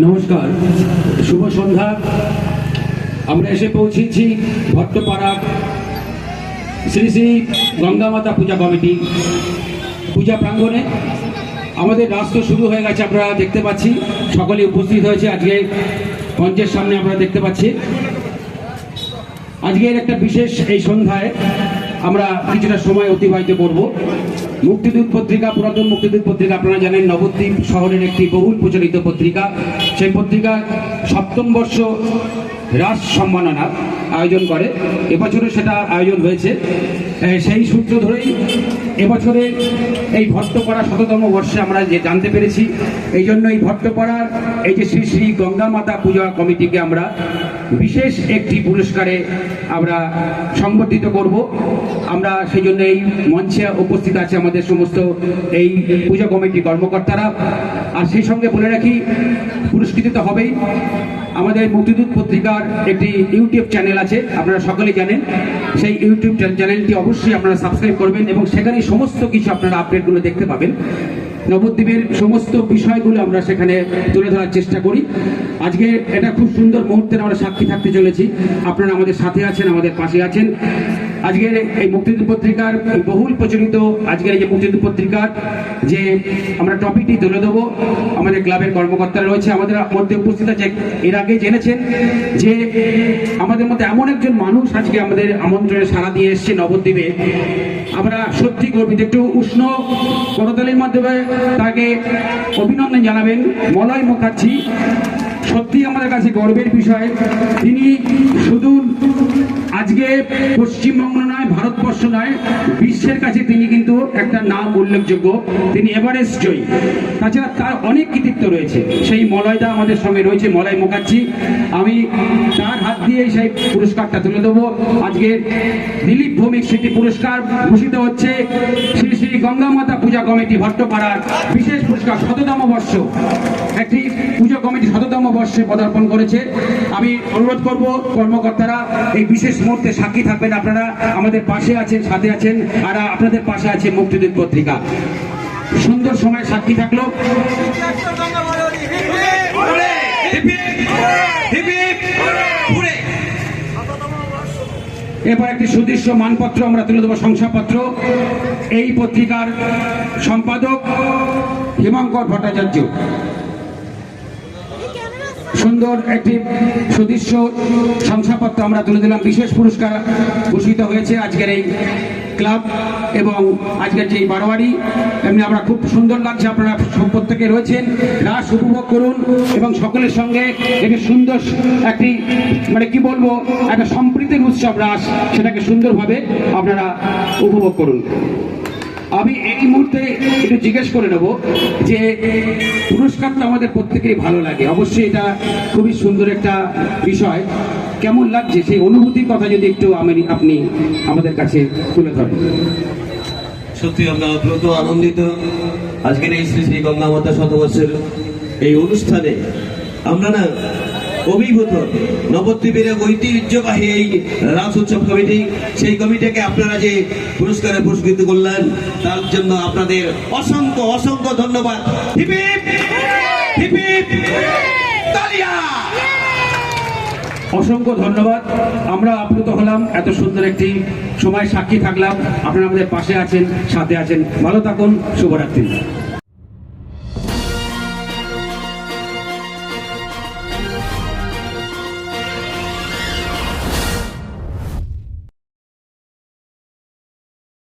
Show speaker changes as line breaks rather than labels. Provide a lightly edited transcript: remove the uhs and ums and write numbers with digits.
নমস্কার, শুভ সন্ধ্যা। আমরা এসে পৌঁছেছি ভট্টপাড়া শ্রী শ্রী গঙ্গামাতা পূজা কমিটি পূজা প্রাঙ্গণে। আমাদের রাস্তা শুরু হয়ে গেছে, আপনারা দেখতে পাচ্ছি সকলে উপস্থিত হয়েছে আজকে মঞ্চের সামনে। আমরা দেখতে পাচ্ছি আজকের একটা বিশেষ এই সন্ধ্যায় আমরা কিছুটা সময় অতিবাহিত করব। মুক্তিদূত পত্রিকা, পুরাতন মুক্তিদূত পত্রিকা আপনারা জানেন নবদ্বীপ শহরের একটি বহুল প্রচলিত পত্রিকা। সেই পত্রিকা ৭ম বর্ষ রাস সম্মাননা আয়োজন করে। এবছরে সেটা আয়োজন হয়েছে। সেই সূত্র ধরেই এবছরে এই ভট্টপাড়া ১০০তম বর্ষে আমরা যে জানতে পেরেছি, এই জন্য এই ভট্টপাড়ার এই যে শ্রী শ্রী গঙ্গামাতা পূজা কমিটিকে আমরা বিশেষ একটি পুরস্কারে আমরা সংবর্ধিত করব। আমরা সেই জন্য এই মঞ্চে উপস্থিত আছে আমাদের সমস্ত এই পূজা কমিটি কর্মকর্তারা। আর সেই সঙ্গে বলে রাখি, পুরস্কৃত তো হবেই। আমাদের মুক্তিদূত পত্রিকার একটি ইউটিউব চ্যানেল আছে, আপনারা সকলে জানেন। সেই ইউটিউব চ্যানেলটি অবশ্যই আপনারা সাবস্ক্রাইব করবেন এবং সেখানে সমস্ত কিছু আপনারা আপডেটগুলো দেখতে পাবেন। নবদ্বীপের সমস্ত বিষয়গুলো আমরা সেখানে তুলে ধরার চেষ্টা করি। আজকে এটা খুব সুন্দর মুহূর্তের আমরা সাক্ষী থাকতে চলেছি। আপনারা আমাদের সাথে আছেন, আমাদের পাশে আছেন। আজকের এই মুক্তিদূত পত্রিকার বহুল প্রচলিত আজকের এই যে মুক্তিদূত পত্রিকার যে আমরা টপিকটি তুলে দেবো, আমাদের ক্লাবের কর্মকর্তারা রয়েছে আমাদের মধ্যে উপস্থিত আছে। এর আগে জেনেছেন যে আমাদের মধ্যে এমন একজন মানুষ আজকে আমাদের আমন্ত্রণে সাড়া দিয়ে এসছে নবদ্বীপে। আমরা সত্যি গর্বিত। একটু উষ্ণ করতালির মাধ্যমে তাকে অভিনন্দন জানাবেন। মলয় মুখার্জি সত্যি আমাদের কাছে গর্বের বিষয়। তিনি শুধু আজকে পশ্চিমবঙ্গ নয়, ভারতবর্ষ নয়, বিশ্বের কাছে তিনি কিন্তু একটা নাম উল্লেখযোগ্য। তিনি এভারেস্ট জয়ী। তাছাড়া তার অনেক কৃতিত্ব রয়েছে। সেই মলয়দা আমাদের সঙ্গে রয়েছে, মলয় মুখার্জি। আমি তার হাত দিয়ে সেই পুরস্কারটা তুলে দেবো। আজকে দিলীপ ভৌমিক স্মৃতি পুরস্কার ঘোষিত হচ্ছে শ্রী শ্রী গঙ্গামাতা পূজা কমিটি ভট্টপাড়ার বিশেষ পুরস্কার। ১০০তম বর্ষ একটি পুজো কমিটি ১০০তম বর্ষে পদার্পণ করেছে। আমি অনুরোধ করব কর্মকর্তারা এই বিশেষ মুহূর্তে সাক্ষী থাকবেন। আপনারা আমাদের পাশে আছেন, সাথে আছেন, আর আপনাদের পাশে আছে মুক্তিদূত পত্রিকা। সুন্দর সময় সাক্ষী থাকলো। এবার একটি সুদৃশ্য মানপত্র আমরা তুলে দেবো, শংসাপত্র। এই পত্রিকার সম্পাদক হিমাঙ্কর ভট্টাচার্য। সুন্দর একটি সুদৃশ্য শংসাপত্র আমরা তুলে দিলাম। বিশেষ পুরস্কার ঘোষিত হয়েছে আজকের এই ক্লাব এবং আজকের যে বারোয়ারি। এমনি আমরা খুব সুন্দর লাগছে, আপনারা প্রত্যেকে রয়েছেন। রাস উপভোগ করুন এবং সকলের সঙ্গে একটি সুন্দর একটি মানে কি বলবো, একটা সম্প্রীতির উৎসব রাস, সেটাকে সুন্দরভাবে আপনারা উপভোগ করুন। আমি এই মুহূর্তে একটু জিজ্ঞেস করে নেব যে পুরস্কারটা আমাদের প্রত্যেকেরই ভালো লাগে, অবশ্যই এটা খুবই সুন্দর একটা বিষয়। কেমন লাগছে সেই অনুভূতির কথা যদি একটু আপনি আমাদের কাছে তুলে ধরেন।
সত্যি আমরা অত্যন্ত আনন্দিত আজকের এই শ্রী শ্রী গঙ্গামাতা শতবর্ষের এই অনুষ্ঠানে। আমরা না অভিভূত। নবদ্বীপের ঐতিহ্যবাহী এই রাস উৎসব কমিটি, সেই কমিটিকে আপনারা যে পুরস্কারে পুরস্কৃত করলেন তার জন্য আপনাদের অসংখ্য অসংখ্য ধন্যবাদ। হিপ হিপ, হিপ হিপ, তালিয়া।
অসংখ্য ধন্যবাদ। আমরা আপ্লুত হলাম, এত সুন্দর একটি সময় সাক্ষী থাকলাম। আপনারা আমাদের পাশে আছেন, সাথে আছেন। ভালো থাকুন, শুভরাত্রি।